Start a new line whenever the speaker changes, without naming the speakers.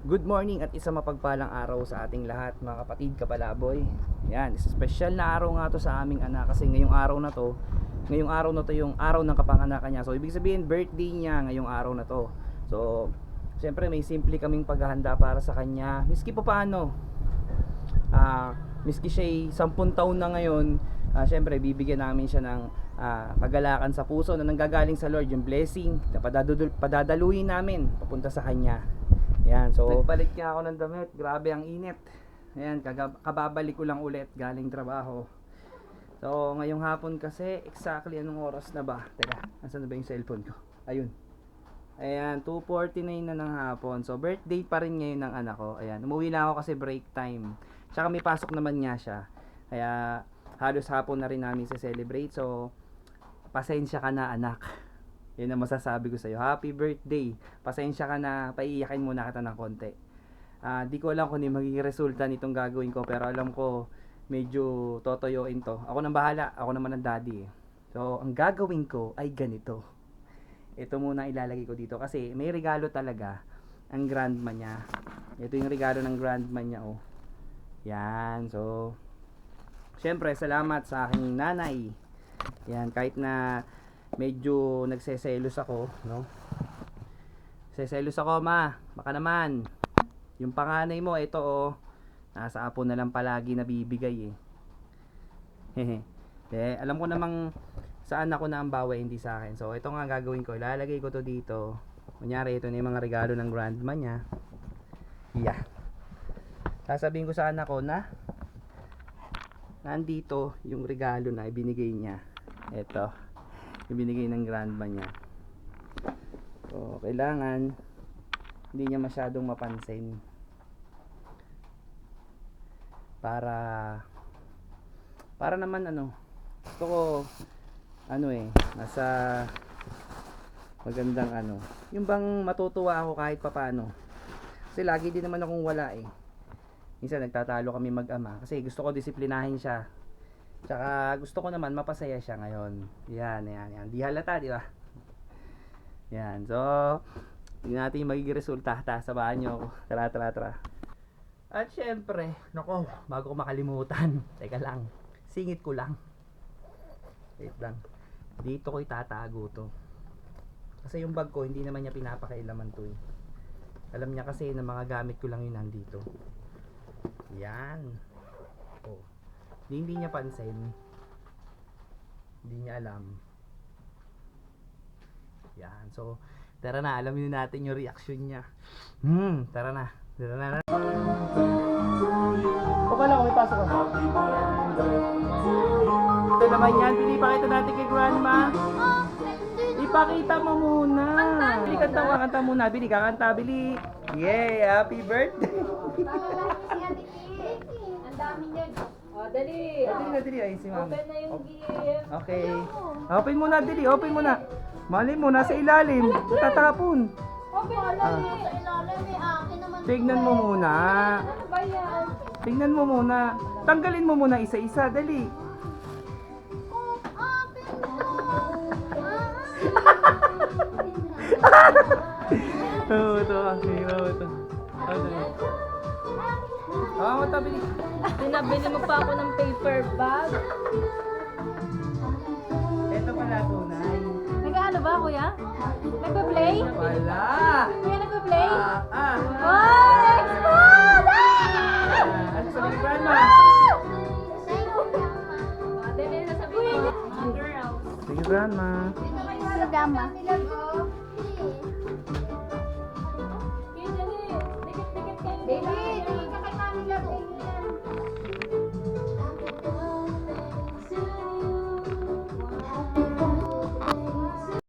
Good morning at isang mapagpalang araw sa ating lahat mga kapatid, kapalaboy. Yan, special na araw nga to sa aming anak kasi ngayong araw na to yung araw ng kapanganakan niya. So ibig sabihin birthday niya ngayong araw na to. So siyempre may simple kaming paghahanda para sa kanya. Miski pa paano, miski siya 10 taon na ngayon, siyempre bibigyan namin siya ng kagalakan sa puso na nanggagaling sa Lord, yung blessing na padadaluhin namin papunta sa kanya. Yan, so nagpalit nga ako ng damit. Grabe ang init. Ayan, kababalik ko lang ulit galing trabaho. So ngayong hapon kasi, exactly anong oras na ba? Teka, asan na ba yung cellphone ko? Ayun. Ayan, 2:49 na ng hapon. So birthday pa rin ngayon ng anak ko. Ayan, umuwi na ako kasi break time. Tsaka may pasok naman niya siya. Kaya halos hapon na rin namin celebrate. So pasensya ka na anak. Yun ang masasabi ko sa'yo. Happy birthday. Pasensya ka na, paiiyakin muna kita ng konti. Di ko alam kung ano yung magiging resulta nitong gagawin ko, pero alam ko medyo totoyoin to. Ako nang bahala, ako naman ang daddy. So ang gagawin ko ay ganito. Ito muna ilalagay ko dito kasi may regalo talaga ang grandma niya. Ito yung regalo ng grandma niya, oh. Yan, so syempre salamat sa aking nanay. Yan, kahit na medyo nagseselos ako, no? Seselos ako, ma. Baka naman yung panganay mo, ito oh, nasa apo na lang palagi nabibigay eh. Alam ko namang saan ako na ang bawi, hindi sa akin. So ito nga gagawin ko, ilalagay ko to dito. Kunyari ito na yung mga regalo ng grandma niya. Yeah. Sasabihin ko sa anak ko na nandito yung regalo na ibinigay niya. Ito ibinigay ng grandma niya. So kailangan hindi niya masyadong mapansin para naman gusto ko nasa magandang yung bang matutuwa ako kahit papaano, kasi lagi din naman akong wala minsan nagtatalo kami mag-ama kasi gusto ko disiplinahin siya. Tsaka gusto ko naman mapasaya siya ngayon. Yan. Di halata, di ba? Yan. So, tingnan natin yung magiging resulta. Sabahan nyo ako. Tara. At syempre, nako, bago ko makalimutan. Teka lang. Singit ko lang. Wait lang. Dito ko itatago to. Kasi yung bag ko, hindi naman niya pinapakailaman to eh. Alam niya kasi na mga gamit ko lang yun nandito. Yan. Oh. Hindi niya pansin. Hindi niya alam. Yan. So, tara na. Alamin natin yung reaction niya. Tara na. O pala ko, may pasok ako. Ito naman yan. Pinipakita natin kay grandma. Ipakita mo muna. Bili, kanta muna. Bili, kakanta. Bili. Yay! Happy birthday!
Ang dami niya. Dali.
Dali. Ay, si mama.
Open na yung gift.
Okay. Open mo na, Dili. Open mo na. Mali mo, nasa ilalim. Tatapon.
Open na lang sa ilalim. Akin naman.
Tignan mo muna.
Ano ba yan?
Tignan mo muna. Tanggalin mo muna isa-isa. Dali. Oo, ito. Mo ito, Bili.
Pinabili mo pa ako ng paper bag.
Ito pala tunay.
Nag-ano ba, kuya? Nagpa-play?
Wala.
Kuya, nagpa-play?
Ah.
Explode!
Ano sabi ni grandma?
Dali na sabi ko. Girls.
Sige, grandma.
Dito kayo sa gama.